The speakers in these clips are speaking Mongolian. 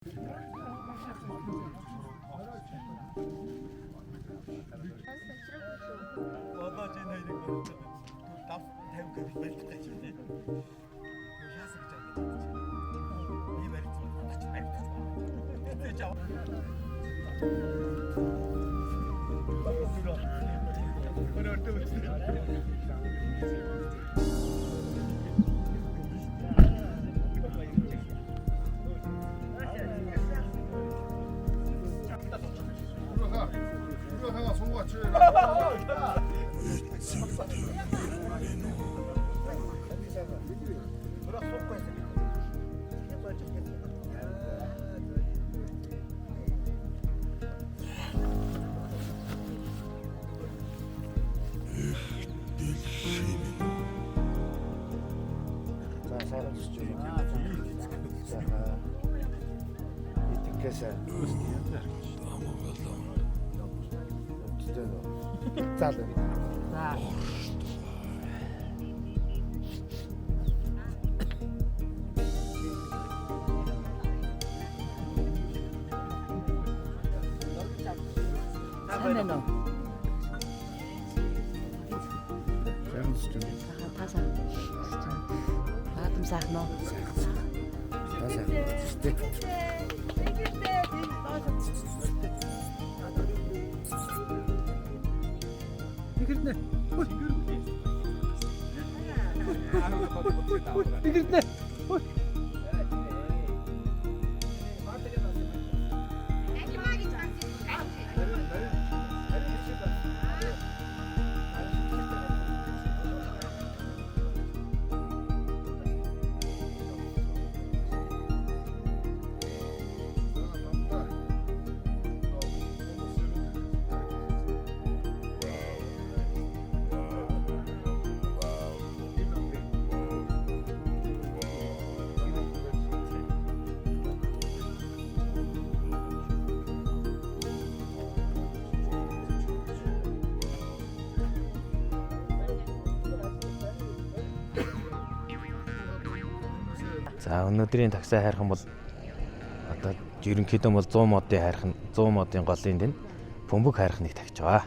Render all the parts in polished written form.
Одоо ч энэ хоёрыг дав 50 гэж байлгаж байна. Яасан гэж бодож би барьцсан тач барьцсан. Тэгэж аваа. За өнөөдрийн таксаа хайрхан бол одоо ерөнхийдөө бол 100 модын хайрхан 100 модын голын дэнд бөмбөг хайрхныг тавьж байгаа.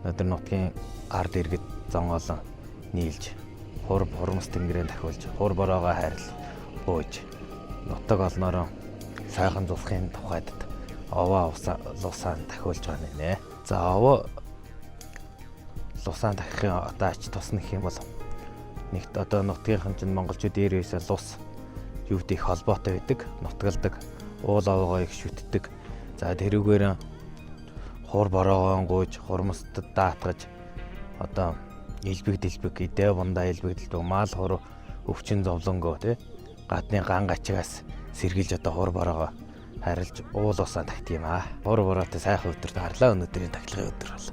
Өнөөдөр нутгийн ард иргэд зонгоолон нийлж хурмс тэнгэрээ дахиулж хур бороогоо хайрлал бууж нутаг олноороо сайхан зулахын тухайд овоо лусаан дахиулж байгаа нэ. За овоо лусаан дахихын одоо ач тус нэх юм бол нэгт одоо нутгийнхан чинь монголчууд дээрээс лус юуд их холбоотой байдаг, нутгалдаг, уул овоогоо их шүтдэг. За тэрүүгээр хур бороогоо гуйж, хурмстад даатгаж одоо илбэг идээ бундаа илбэг маал хур өвчин зовлонгоо тий гадны ган гачигаас сэргийлж одоо хур бороогоо харилж уул усаа тагт юм аа. Хур бороотой сайхан өдөрт харлаа өнөөдрийн тахилгын өдөр бол.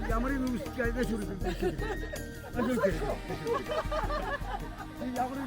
Ямар юм үсгээс үргэлж байна. Ямар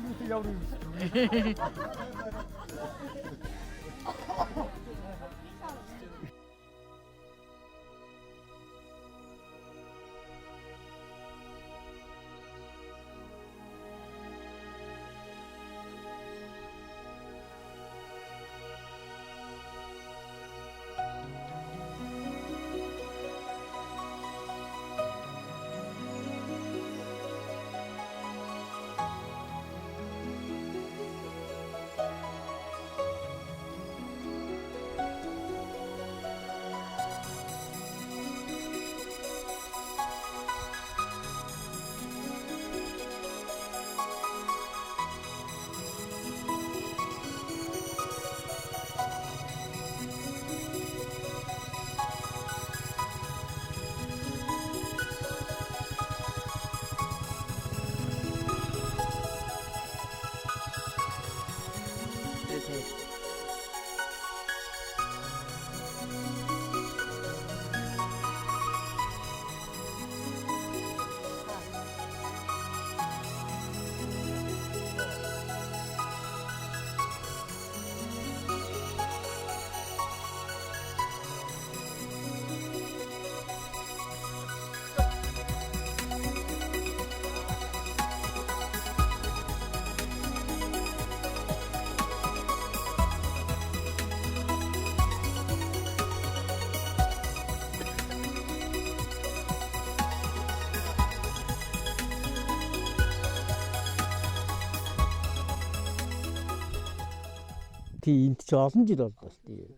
энд ч олон жил боллоо шүү дээ.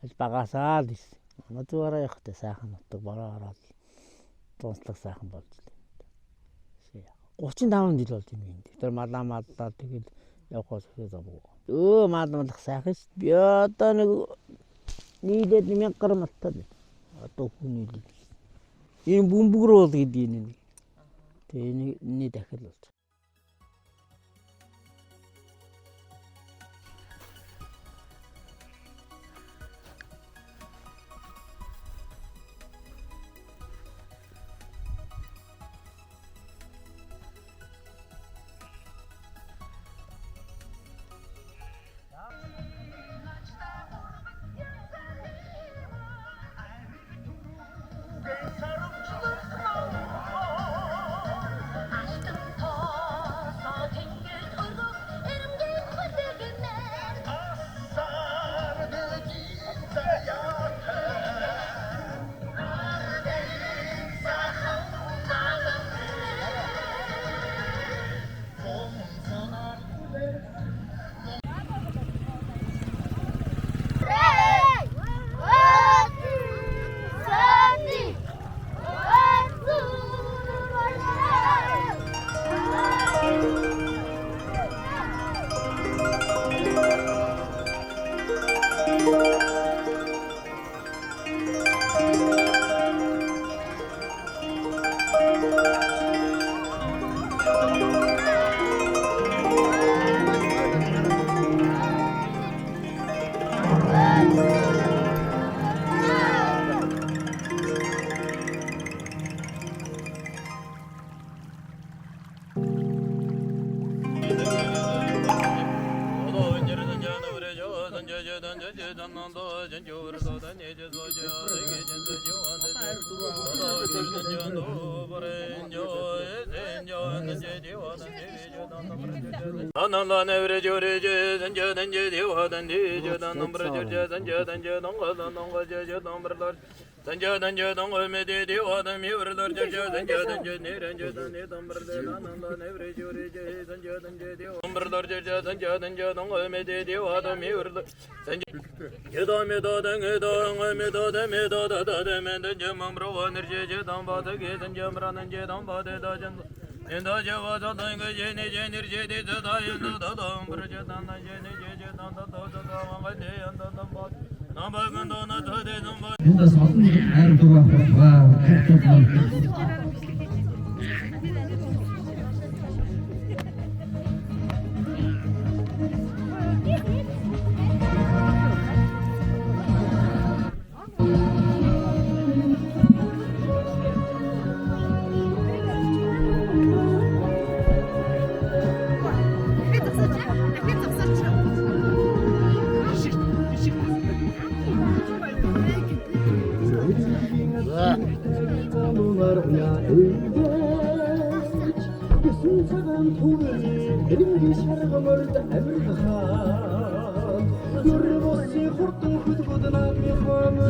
Аль багасаа л ирсэн. Надууаараа явахдаа сайхан нутаг бороо ороод дуунслаг сайхан болж дээ. 35 жил болж байна энд. Тэр малаа тэгэл явахаас хэвээр замгүй. Маалмалах сайхан шүү. Би одоо нэг нийлээд 1000 гаруй малтай байна. Одоо хүн нийлээд. Энэ бөмбөгрөө бол гэдэг юм. Тэгээ энэ дахил болж. Эндээс олон хайр дугаа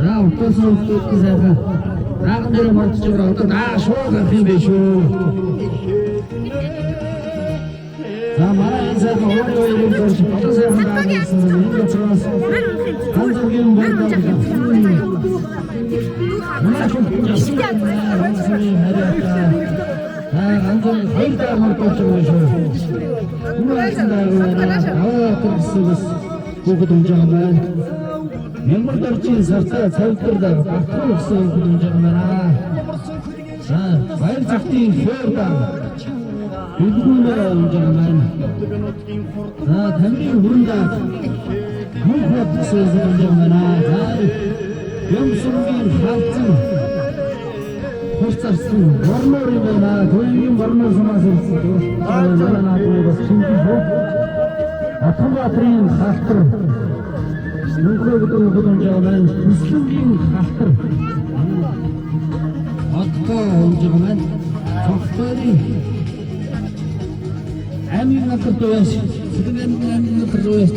За утасаа сайхан раган дээр мордж байгаа одоо наа шууд авах юм биш үү. За мараа сайхан өөрөө ирээд болж утасаа сайхан энэ цаас хандгийн болдог. Андон хайртай мордож байгаа шүү. Бүгд унжаа байна. Ямар дөржин сартаа цавтар багтах гэсэн бүгд унжаа байна. За баяр цагтын хөөрдө бүгдүүгээр унжаа байна. За тамирын хүрээнд мөн хөтсөн унжаа байна. За юмсгийн хавцсан хурцарсан гормор юм байна. Төвийн гормор самаас ирсэн. Аа бас шинжлэх ухааны Атамбатрын халтар нөхөөгдөн хөлөнжөөмэн хүслэнгийн халтар отгоо хөнжөөмэн цогцорын амин натар дөөс сэтгэлэн амин натар дөөс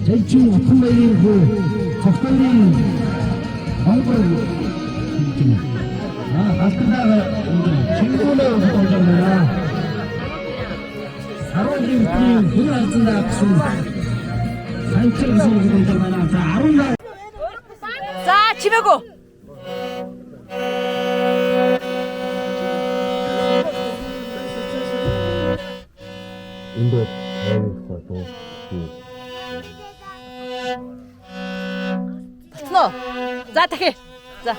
жинчин Атамбатрын хөө цогцорын халтар халтараа чингүлээ хөнжөөмэн Харуудын хүн алзандаа авсан альчир гэсэн үг юм байна. За 18 За чимээгүй. Энд тайвахгүй дуу. Батно. За дахи. За.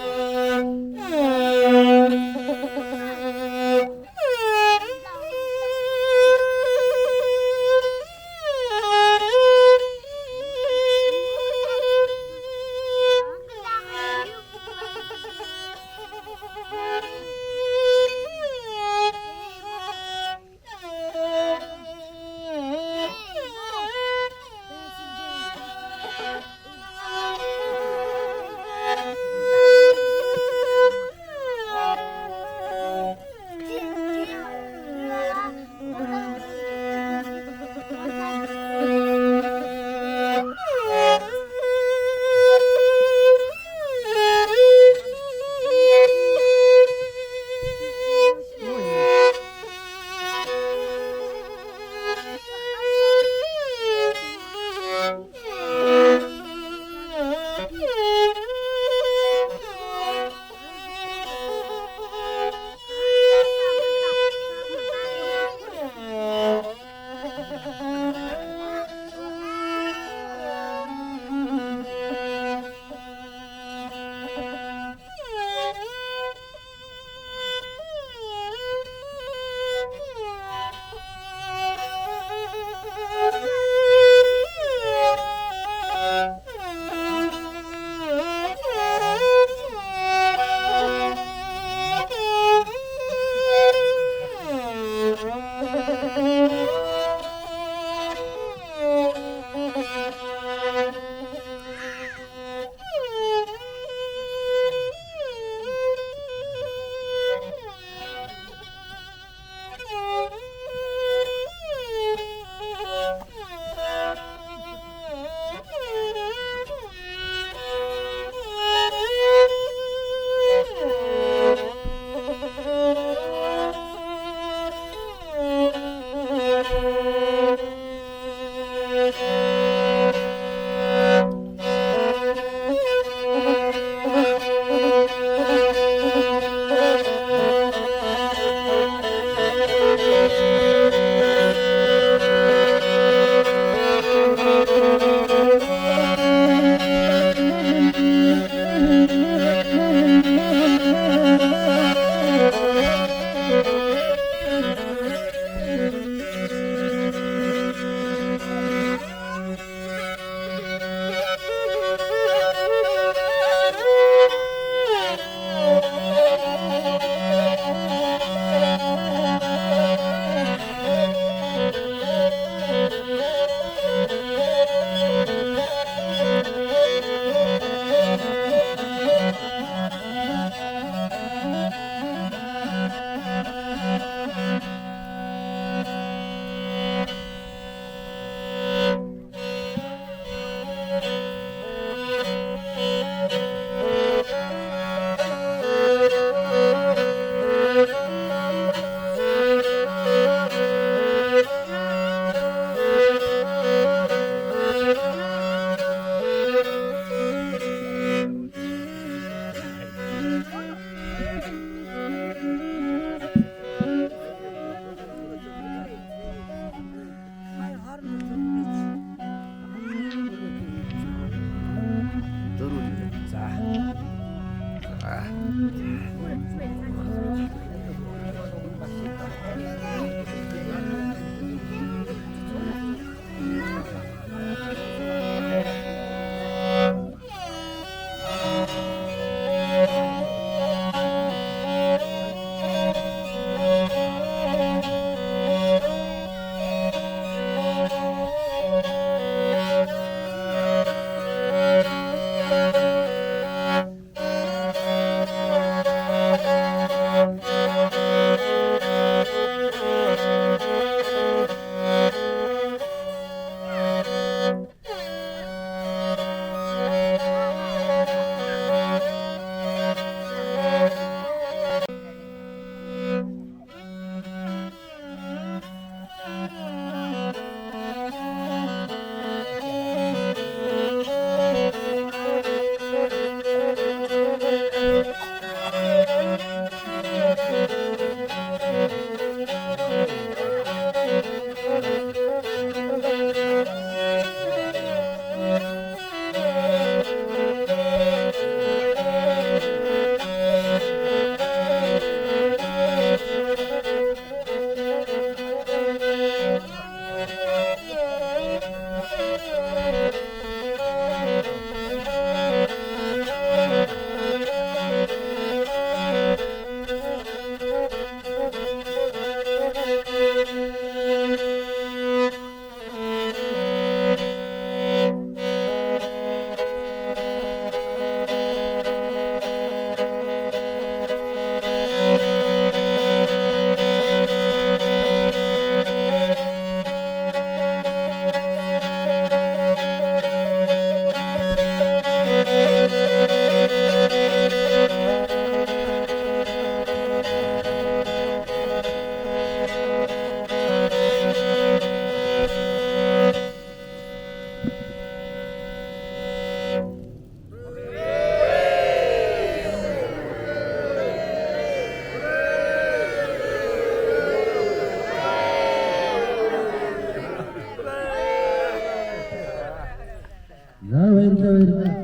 баярлалаа.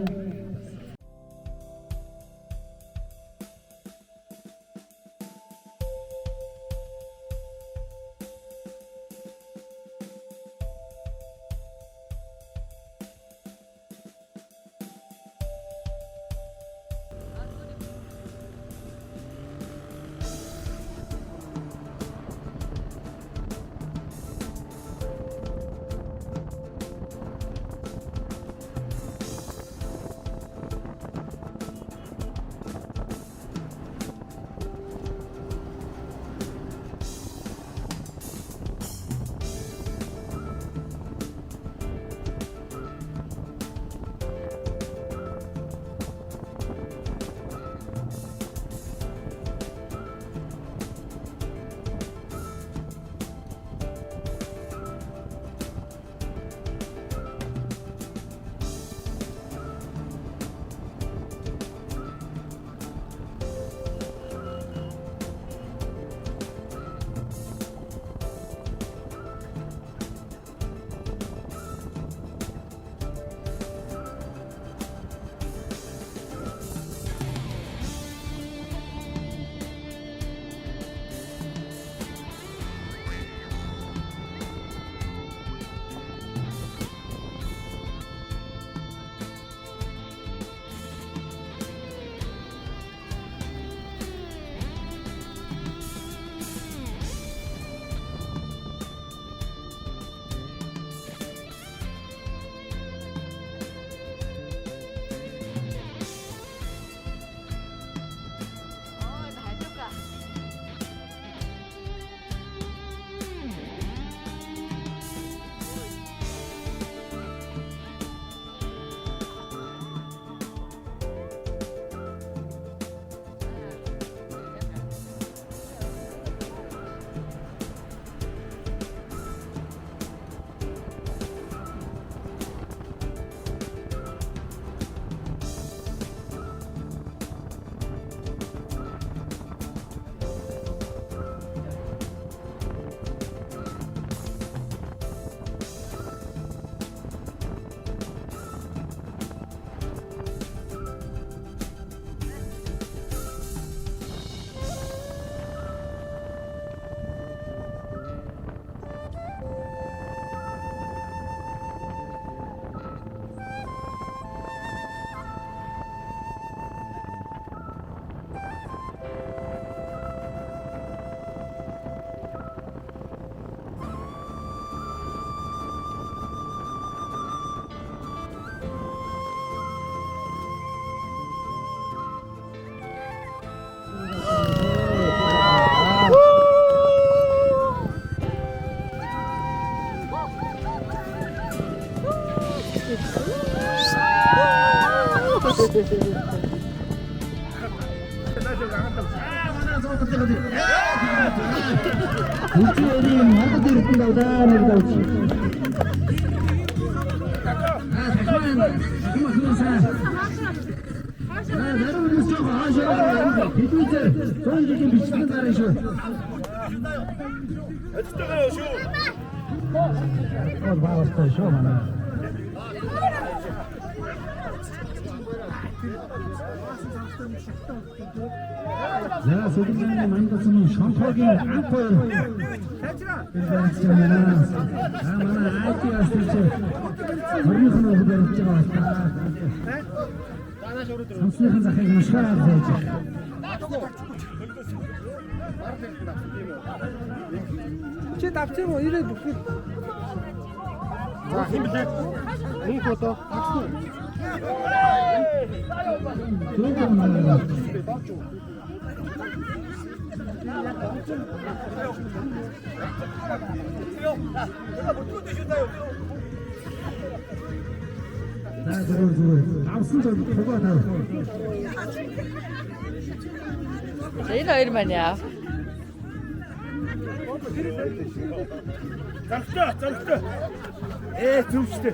우주열이 모두 이렇게 나오다. 잠깐만 여러분 좀 하셔야 비둘기 손이 이렇게 미치는 날이죠. 바왔다 쇼 하나. 자, 소금장에 많이 떴으면 샴푸하기 않고요. 괜찮으면 아마 아이티 왔을 때 머리선으로 후배로 찍어왔다. 삼수에 한 작가에게 쉬어야 되지. 제 납치고 이래 놓고. 자, 힘들. 이거 또 박수. 그러고 말이야. 자, 그리고 나무순 좀 보고 다. 제일 얼마냐? 짱다. 에, 줍시다.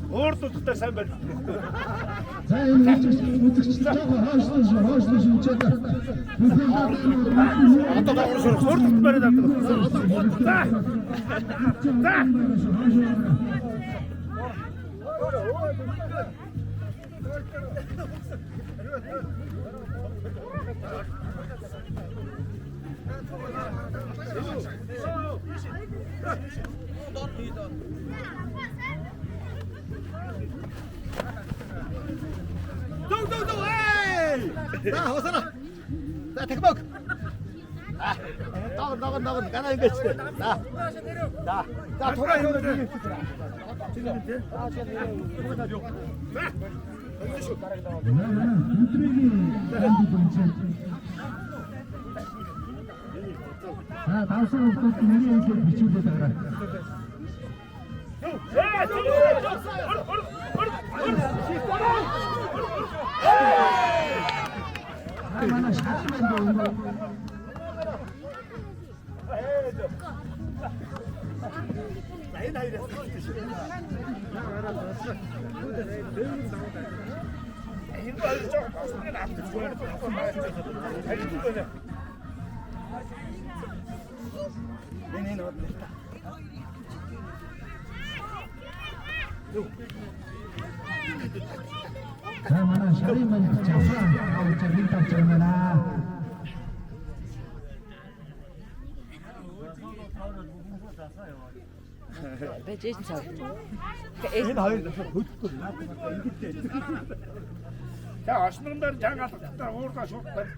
Өөртөө сайн барь. За энэ үзэгч жоохон хойшлоо шинжээд. Одоо дагуур шурах. Өөртөө бариад авдаг. За. Дөө эй! За хосоо. За тэгмэг. Даган ганаа ингэж. За тураа юм дээр. Давсан хүмүүс нэрийн хэлээр бичүүлээд байгаа. Манай шатман mana syari mencasa kalau cerita cermana. Байж ээж цаа. Энэ хоёр хөдөлгөөн наадмаа ингэдэй. За оснондор жан алгатаа уурдаа шууд барь.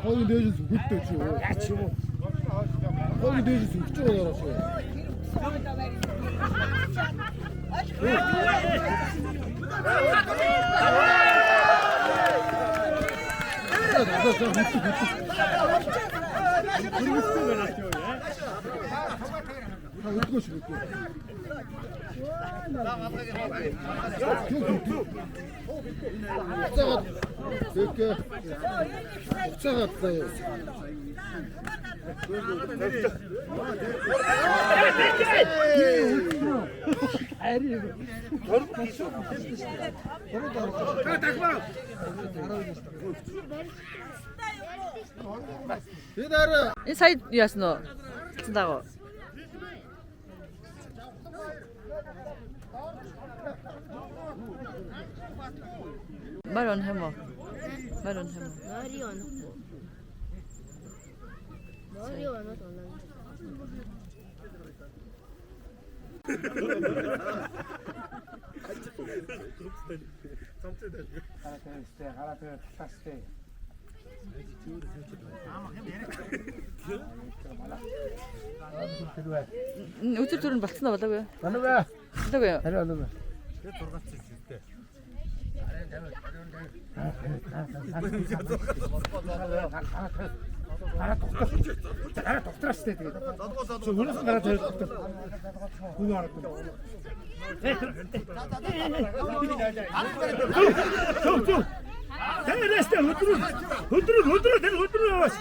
거기 내주서 못되지. 거기 내주서 그쪽으로 알았어. Энэ сая яасан уу? Цэндагаа. Марон хэмо. Марон хэмо. Мари онохгүй. Мари оноод оноо. Өдөр төрн болцсноо болоогүй. Болоогүй. Болоогүй. Харин болоогүй. Гараа тогтроос тээ тэгээд. Өнөөс гараа тавьж тогтол. Гүн аргагүй. Төө. Тэрээстэй өдрөө яваас.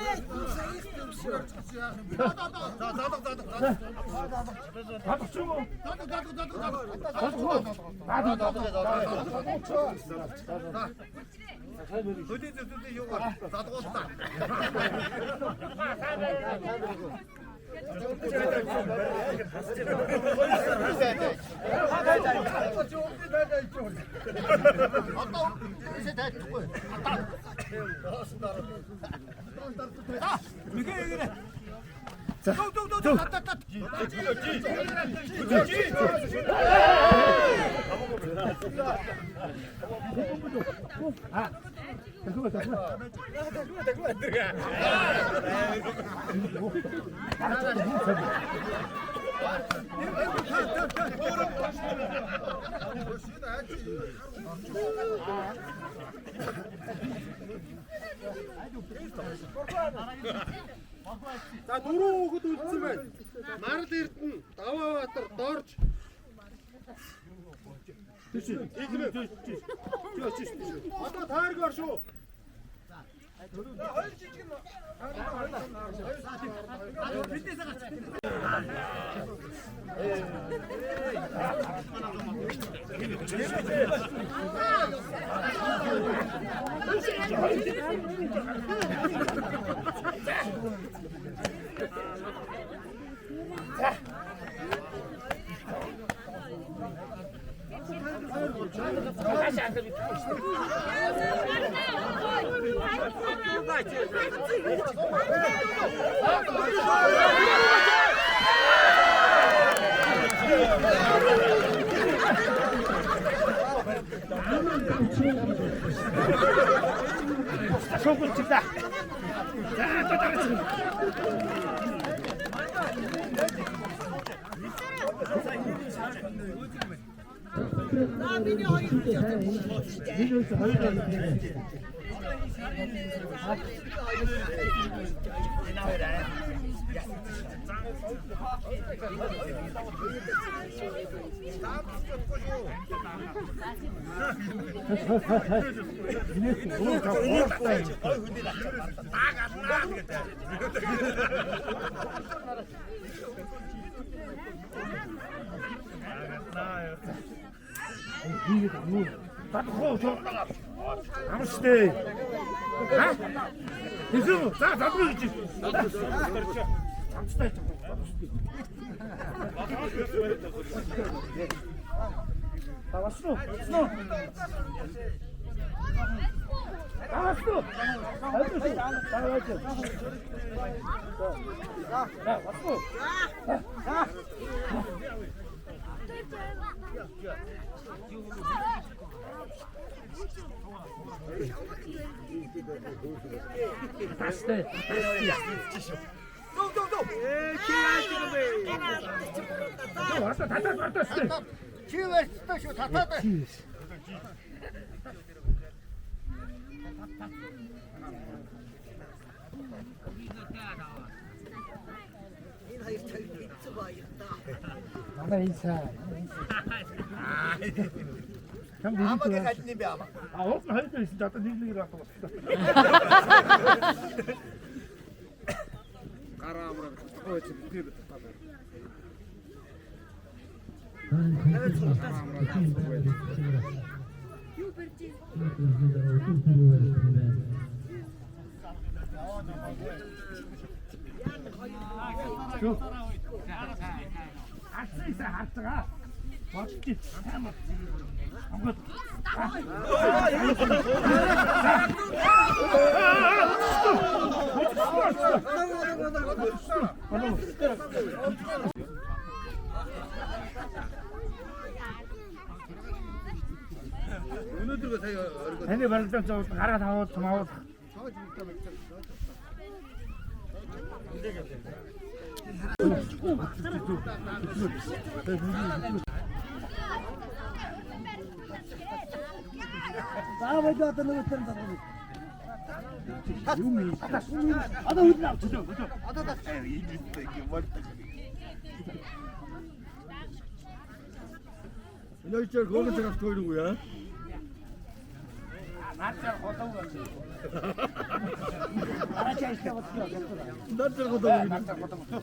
За дөрөв хүүхэд үлдсэн байна. Марл Эрдэнэ, Даваабаатар, Дорж. Тийш. Одоо тааргаар шүү. Амстэй. Ха? Хэзээ за задруу гэж. Амстай. Таваснуу. Таваснуу. Амагийн хальны бэ ама. Уус нь хайж байсан ч одоо нэг авах болсон. Гараа амраа гооч бид татаа. Асайса хатгаа. Бодчих. Амар. Ангууд. Өнөөдөр сая таны барилдаа зовлон гараа таваад томавол. Заавал одоо нэг тань тань. Одоо үгүй авч өдөө. Одоо та Индистэй гэмээр. өнөөдөр гомж авч тойргүй яа. Наач хотоо гэж. Арачаа истават гэж. Наач хотоо гэж.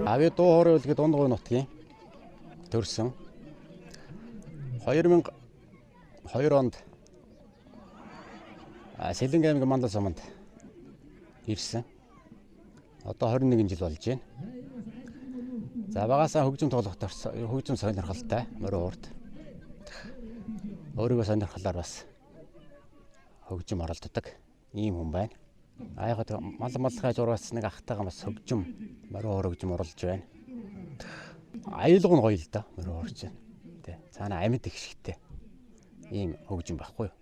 Ави дуу хоорой үлгээ Дундгой нутгийн төрсөн 2002 онд Сэлэнг аймгийн Мандал суманд ирсэн. Одоо 21 жил болж байна. За багасаа хөгжим тоглоход хөгжим сонирхолтой мөрөө урд. Өөрийгөө сонирхолоор бас хөгжим оролддог ийм хүн байна. Яг малхай зурагч нэг ахтайгаа бас хөгжим мөрөө хөгжим оруулж байна. Аюулгүй нь гоё л да мөрөө орж байна. Тэ цаана амьд их шигтэй ийм хөгжим байхгүй юу?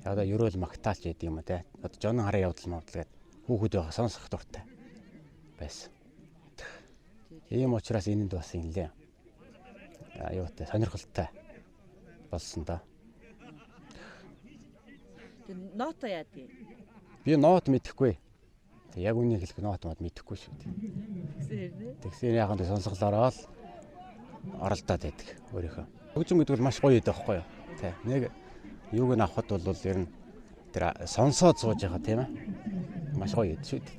Одоо ерөөл магтаалч гэдэг юм те. Одоо жонон хараа явдал мавдал гэдэг хүүхэд байгаа сонсох дуртай байсан. Ийм учраас энэнд бас инлээ. Аюутай сонирхолтой болсон да. Ноото яадаг. Би ноот мэдэхгүй. Яг үнийг хэлэх ноот мэдэхгүй шүү дээ. Тэгсэн яг нь сонсголоороо л оролдоод байдаг өөрийнхөө. Хөгжим гэдэг бол маш гоё байдаг байхгүй юу? Тэ. Нэг юуг нь авахд бол ер нь тэр сонсоод сууж байгаа тийм ээ. Маш гоё байдаг шүү дээ.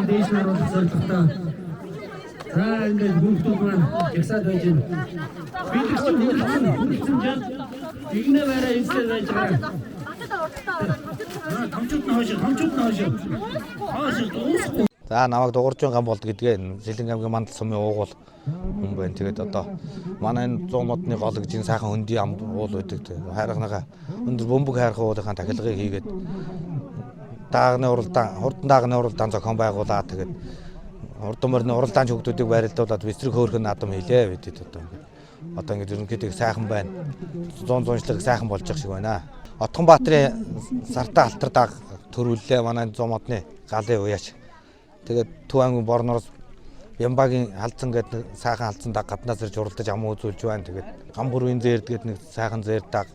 Дэшнэр зорилготой. За ингээд бүгд маань ягсаад байж байна. Бид чинь жаад игнэ бараа ихсээ байж байгаа. Хамчууд нь хоошоо. Хоошоо. За намайг дуурж байгаа болд гэдгээ Сэлэнг аймгийн Мандал сумын уугуул хүн байна. Тэгээд одоо манай энэ 100 модны гол гэж энэ сайхан хөндөй ам уул байдаг. Хайрхнагаа өндөр бөмбөг хайрхан уулынхаа тахилгыг хийгээд даагны уралдаан, хурдан даагны уралдаан зохион байгуулаад тэгээд хурдан морины уралдаан хөгдүүдийг байрлуулад бистрэг хөөрхөн наадам хийлээ бидэд одоо ингээд ерөнхийдөө сайхан байна. 100 сайхан болж байгаа шиг байна. Отхон Баатрын сартаа алтар дааг төрүүллээ манай 100 модны галын уяач. Тэгээд Төв аймгийн Борнороос Ямбагийн халдсан гэдэг сайхан халдсан даг гаднаас ирж уралдаж ам үзүүлж байна. Тэгээд Гамбүрийн зээрд гэдэг нэг сайхан зээр даг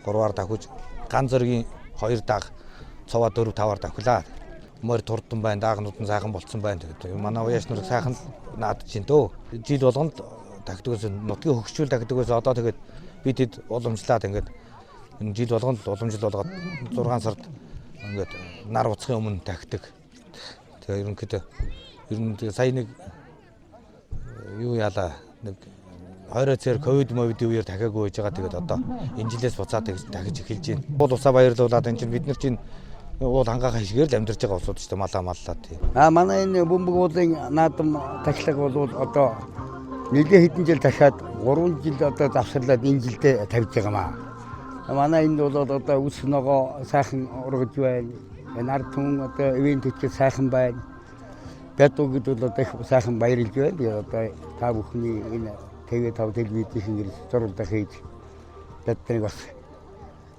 3-аар давхиж Ган зөргийн 2 даг цоваа 4-5-аар давхилаа. Морь турдан байна, даагнууд нь сайхан болцсон байна. Тэгээд манай уяач нар сайхан наадж чинь дөө. Жил болгонд тагтгаас нутгийн хөгжүүл тагтгаас одоо тэгээд бидэд уламжлаад ингээд энэ жил болгонд уламжил болгоод 6 сард ингээд нар уцхын өмнө тагтдаг. Тэгээ ерөнхийдөө сая нэг юу яалаа нэг 20 цэр ковид мовидын үеэр дахиагүй байж байгаа. Тэгээд одоо энэ жилээс буцаад дахиж эхэлж байна. Уул усаа баярлуулаад энэ чинь бид нар чинь уул хангаах хишгээр л амьдарч байгаа улсууд ч тийм маллаа тий. Манай энэ бөмбөг уулын наадам тахилга бол одоо нэлээд хэдэн жил дахиад 3 жил одоо завсарлаад энэ жилдээ тавьж байгаа маа. Манай энд бол одоо үс ногоо сайхан ургаж байна. Энэ ард түмэн одоо ивент хийх сайхан байна. Бядуугд бол одоо их сайхан баярлж байна. Тэгээ одоо та бүхний энэ TV5 телевизийн гэрэл зурвалдаа хийж биднийг бас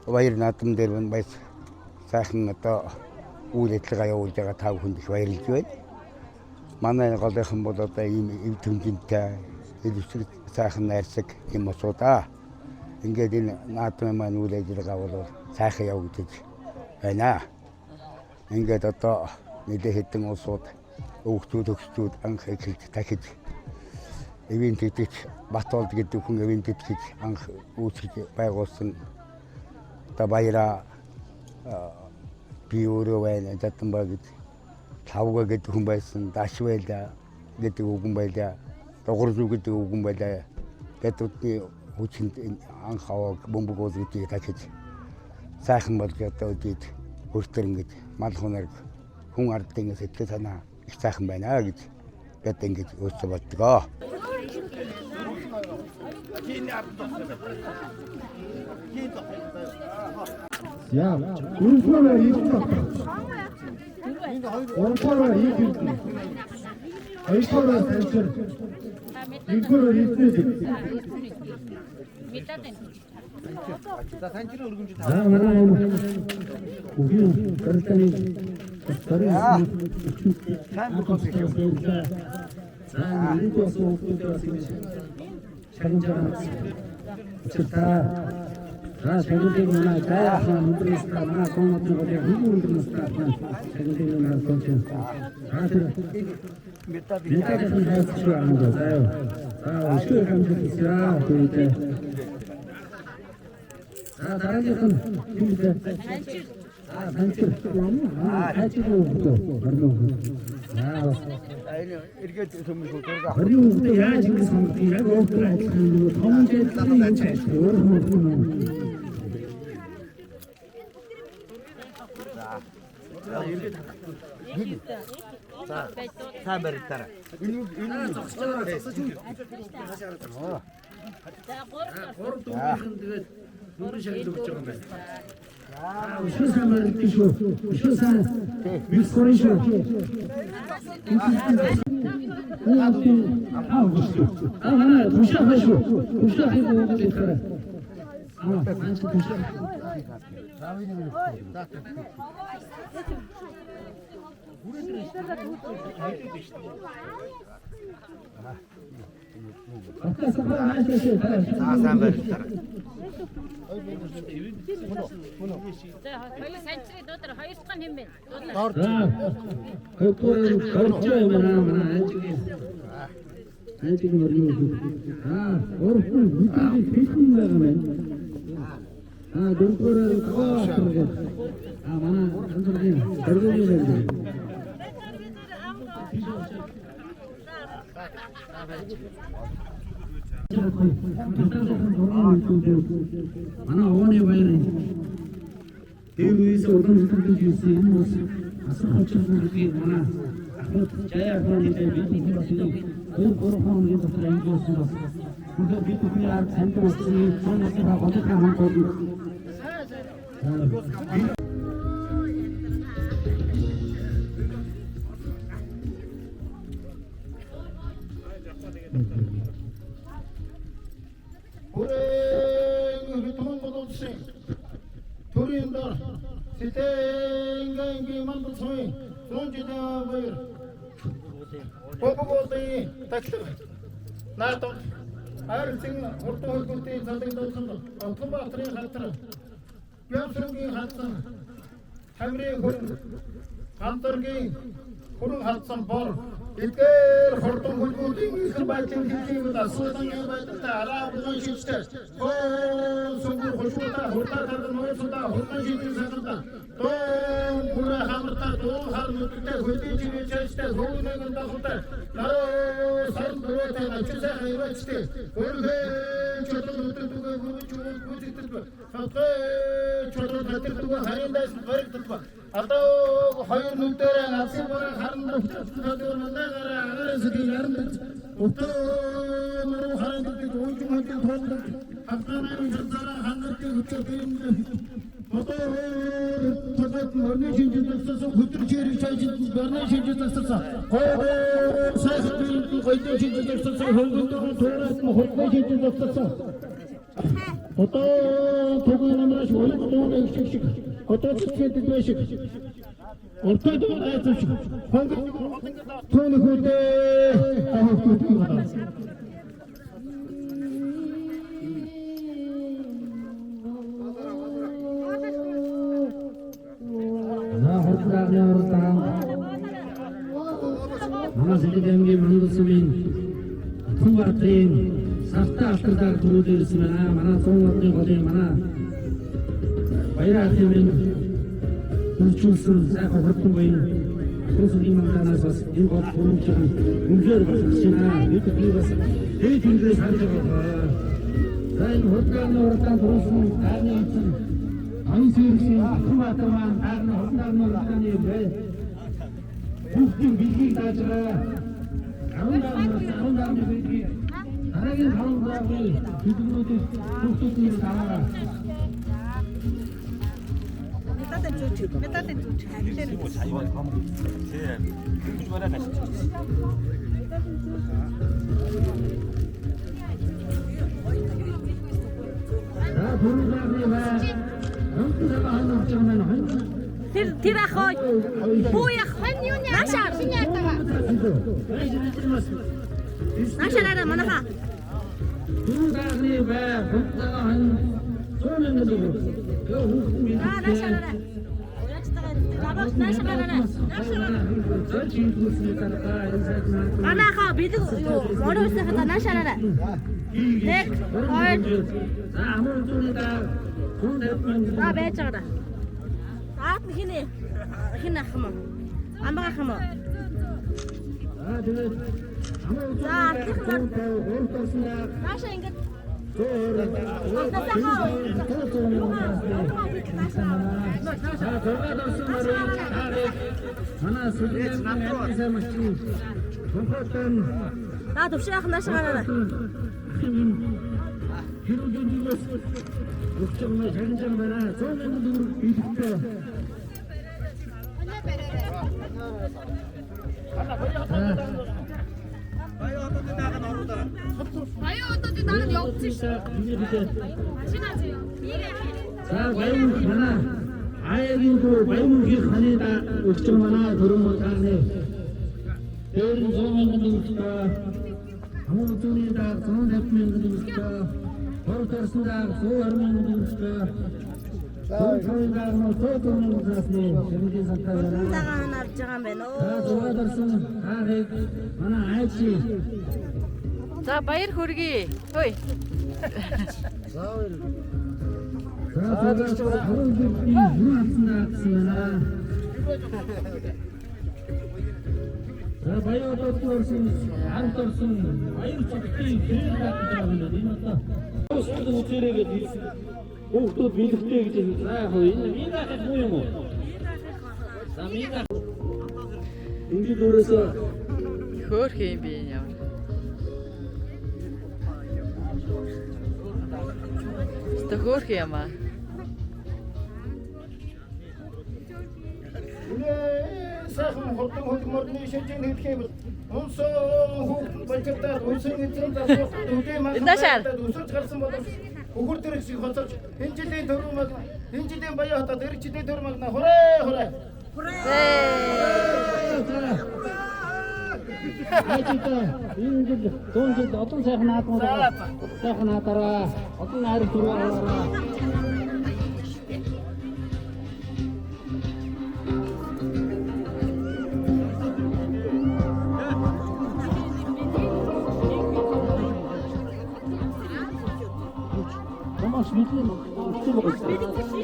баяр наадам дээр байна. Сайхан одоо үйл ажиллагаа явуулж байгаа та бүхэнд их баярлж байна. Манай голынхан бол одоо ийм эв төмжинтэй хэлвчиг сайхан найрсаг юм усуу да. Ингээд энэ наадмын маань үйл ажиллагаа бол сайхан явагдаж байна. Ингээд одоо нэлээд хэдэн улсууд өвгчүүд өгчүүд анх эхэлж дахиж эвийн тэтгэж Батболд гэдэг хүн эвийн тэтгэж анх үүсгэж байгуулсан одоо баяра би өөрөө байна Жатанбаа гэж Тавга гэдэг хүн байсан Дашвэла гэдэг хүн байлаа Догорзүү гэдэг хүн байлаа гэдэгтний хүчинд анх аваад бөмбөг уулгуудыг дахиж сайхан болж одоо үдээд хүртэр ингэж мал хунаар хүн ардын сэтгэл санаа их сайхан байна гэж бид ингэж өөрсдөө боддгоо. 야, 울퍼라 이거. 울퍼라 이거. 울퍼라 센터. 울퍼라 이거. 자, 산지로 얼굴 좀 아, 말아. 우리 그랬더니 산 먹고 자, 이거 소프트 상장. 좋다. 아, 저기도 나 가야 하는 분들이 있다. 나 공부 좀 하게 후보를 있다. 저기도 나 கொஞ்சம். 아, 그래. 밑에 좀 해서 하는 거예요. 아, 쉬어 가면 있어. 그러니까. 아, 다른 건 근데 아, 단출. 아, 단출도 그렇고. 아, 이렇게 좀 돌아가. 그리고 야 지금 상태가 그 통제 사메르타라. 슈사만 티슈 슈사 미스코리슈 아 하나 부시하시오 부시하고 오게 그래 아 반지 부시 mana one bayre devis organ sıkıntı yüzünden olsun asıl kaçırdı bir mana ahmet jaya hani de bir basını bir korhan bir basını olsun burada bir tukuyar center olsun sonra da bazı kaman oldu 올해 통보도시 도리인다 시대인가 인기만 소위 손지다 보여 보고도이 딱딱 나도 아르싱 오토홀고티 자대도 선도 오토바트리 하트라 야스르기 하트 하그리 호른 한터기 호른 하트선 볼 이끌 hortum hulkuting kerbacin kita sultanya baca arah bukan sistem oh sungguh hulkuta hulta terkenal sudah hulta jadi sakta toh pura hamta toh har mutkah hulti jadi sistem hulta kita hulta lalu sarung berita macam saya lewat sistem hulta contoh hulta tu guru contoh hulta tu sampai contoh hulta tu hari ini barik tu atau hayur nutera nasib orang hari ini Segi yarın usta muru hareket oyuncu maçı tordu. Afganların çocuklara hangi uçakların foto fakat örnek için tutsasa kutur çeri çaycı örnek için tutsasa o sayfın koyduğu için tutsasa holgundu torasını holgundu için tutsasa foto togunamraş oyuncu eksik foto çıkıyor düşük ortada ayetmiş. Hangi tonu koydu? Хурдаар төрүүлээ ирсэн байна. Манай 100 орны голын манай баяраа хэмээн хурцуулсан сайхан хурдан баян Хурцгийн манданаас бас энэ гол хөрөнгө үнээр багш байна. Би бас дээд ингээс харж байгаа. Сайн хурдны уртан төрүүлсэн таарны эцэн ансэрсэн ахмаатар маань таарны хурдны уртаны бай. Бүгдийн билгийг дааж байгаа. Арундааны билгийг дараагийн хаврагны биднүүдийг бүгдийг аваа. Металын зүч. Тэр ах ой. Буу ах хон юу нэ? Наша шинэ ятага. Наша нара манаха. Түрүүний бай хутгаан зүүнэн дээр. Наша нара. Наша нара. Анаха бид юу моросох та наша нара. Нэг хоёр. Амун зүнэда За байж байгаа. Аат хинэ. Хинэ хам. Амбага хам. тэгээд За наша ингэж За төвшөөх наша гараа. Баяа одод дараа нь явуулсан шүү. Машин азия. За баян манай аягийн дүү баян гих ханида өгчөн манай төрөм тааны дээр зүүн мөнгөтэй хамаг зүүнний даа 150 мөнгөтэй хор төрсөндөө 120 мөнгөтэй Тойдаа нөө тойдоо мөнгөтэй сэргийн сантаа Тагаан авч байгаа юм байна За оо. зургаадсан хаагыг манай айчи За баяр хүргэе. Хөөе. За зургаадсан харуугийн юунаацсан байна. За баяр доторсон анторсон баяр чигтийн гэрэл татж байгаа юм байна. Энэ одоо өсөлт үтэрээгээд хэлсэн. Хүүхдүүд бэлэгтэй гэж хэлсэн. За яг энэ дахад муу юм уу? За минь ингээд өөрөөсөө Хөөх юм би яа. Хөөх юм аа. Сайхан хурдан хөлмөрний шижин хэлхийм онсон хүүхд баяртаа үсэн эзэн засах үгүй маань үсэж гарсан бол өгөр дээр шиг хоцож энэ жилийн төрөмөг энэ жилийн баяа хатад эр жилийн төрөмөг на хүрээ Айчита энэ зүүн одоо сайхан наадмаа сайхан наатараа одоо найр түрээ Тамаш битлэн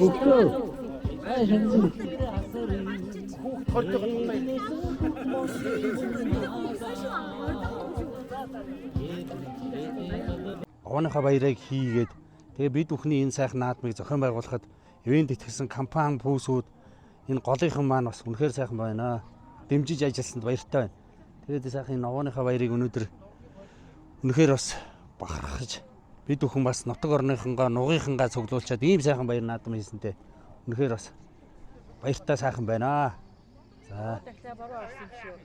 өгтөө ай шанзын Овооныхаа баярыг хийгээд тэгээ бид бүхний энэ сайхан наадмыг зохион байгуулахад ивент итгэсэн компани пүүсүүд энэ голынхан маань бас үнэхээр сайхан байна. Дэмжиж ажилласанд баяртай байна. Тэгээд сайхан энэ овооныхаа баярыг өнөөдөр үнэхээр бас бахархаж бид бүхэн бас нутаг орныхонгаа нугийнхангаа цуглуулчаад ийм сайхан баяр наадам хийсэнтэй үнэхээр бас баяртай сайхан байна. За.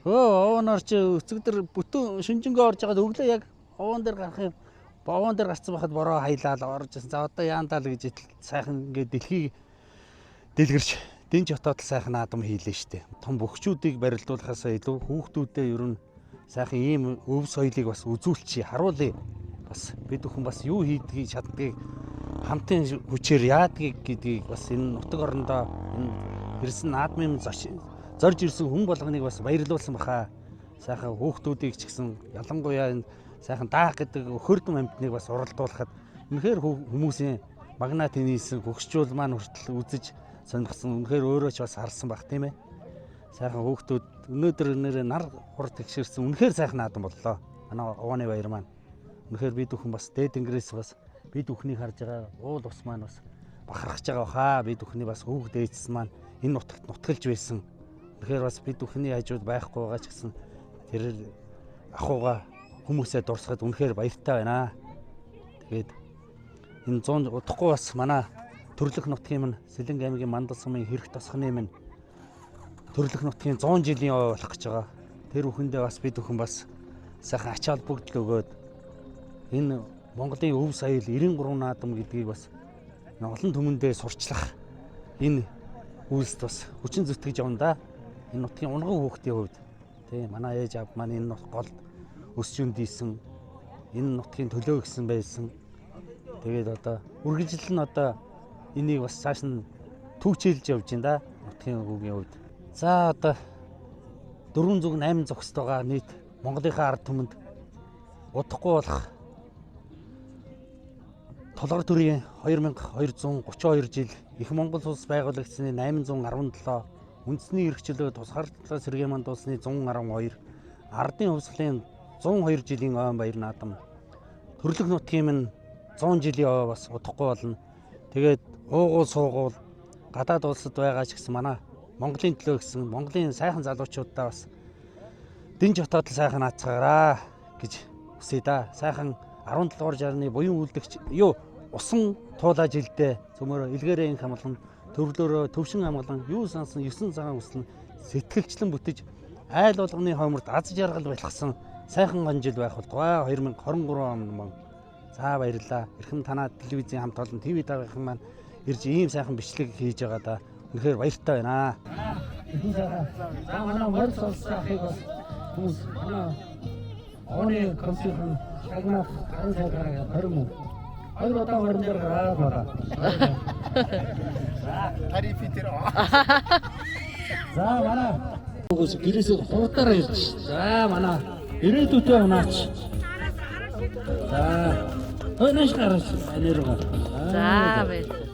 Овооноор чи өцөгдөр бүтэн шүнжэнгөө орж байгаад өглөө яг овоон дээр гарах юм. Овоон дээр гарцсан байхад бороо хайлаад орж ирсэн. За одоо яандаа л гэж сайхан ингээд дэлхийг дэлгэрч дэнж хотоод сайхан наадам хийлээ штэ. Том бөхчүүдийг барилдуулахаас илүү хүүхдүүдэд ер нь сайхан ийм өв соёлыг бас үзүүлчихье. Харуулъя. Бас бид бүхэн бас юу хийдгийг чаддгийг хамтын хүчээр яадгийг гэдгийг бас энэ нутаг орондоо энэ ирсэн наадмын зорж ирсэн хүн болгоныг бас баярлуулсан баха. Сайхан хүүхдүүдийг ч гэсэн ялангуяа энэ сайхан даах гэдэг хөрдөн амьтныг бас уралдуулахад үнэхээр хүмүүсийн магнат нийсэн хөгшчүүл маань хүртэл үзэж сонирхсан үнэхээр өөрөө ч бас харсан баг тийм ээ. Сайхан хүүхдүүд өнөөдөр нэр нар хур тэгшэрсэн үнэхээр сайхан наадам боллоо. Манай Овооны баяр маань үнэхээр бид бүхэн бас дээд тэнгэрээс бас бид бүхнийг харж байгаа уул ус маань бас бахархаж байгаа хаа бид бүхний бас хүүхд ээжс маань энэ нутагт нутгалж байсан. Тэгэхээр бас бид бүхний хажууд байхгүй байгаа ч гэсэн тэр ахуйгаа хүмүүсээ дурсахад үнэхээр баяртай байна. Тэгээд энэ 100 удахгүй бас манай Төрлөх нутгийн минь Сэлэнг аймгийн Мандал сумын хэрэг тосхны минь Төрлөх нутгийн 100 жилийн ой болох гэж байгаа. Тэр бүхэндээ бас бид бүхэн бас сайхан ач холбогдол өгөөд энэ Монголын өв соёл 93 наадам гэдгийг бас олон түмэндээ сурчлах энэ үйлс бас хүчин зүтгэж явна да. Энэ нутгийн унган хүүхдийн хувьд тий манай ээж аав маань энэ гол өсчүн дийсэн энэ нутгийн төлөө гисэн байсан. Тэгээд одоо үргэлжлэл нь одоо энийг бас цааш нь түүчилж явж байна да нутгийн өвгийн хувьд. За одоо 408 зохист байгаа нийт Монголынхаа ард түмэнд удахгүй болох толгор төрийн 2232 жил их Монгол улс байгуулагдсны 817 үндэсний эрхчлөө тусгаарчлалаа сэргээ мандуулсны 112 ардын хувьсгалын 102 жилийн ойн баяр наадам Төрлөх нутгийн минь 100 жилийн ой бас удахгүй болно. Тэгээд уугуул суугуул гадаад улсад байгаа ч гэсэн манай Монголын төлөө гэсэн Монголын сайхан залуучуудаа бас дэнж хотоод сайхан наацгаараа гэж хүсье да. Сайхан 17 дугаар жарны буян үйлдэгч усан туулаа жилдээ цөмөрө илгээрээ инх хамглан төвлөрөө төвшин хамглан юу сансан 9 цагаан үслэн сэтгэлчлэн бүтэж айл болгоны хойморд аз жаргал байлгасан сайхан гонжил байх болтугай 2023 он. За баярлалаа. Эрхэм танаа телевизийн хамт олон ТV даргын маань ирж ийм сайхан бичлэг хийж байгаа да. Үнэхээр баяртай байна. За манай морь сонсохыг бас хүмүүс манай Оны компьютер шагнах ганцаараа 20 мөн. Хоёр удаа хорон дээр гараад байна. Тарифитер. За манай хүмүүс гэрээсээ хурдаараа ирж. За манай ирээдүйтэй унаач. За. Өнөөдөр гарч аниргаа. За баярлалаа.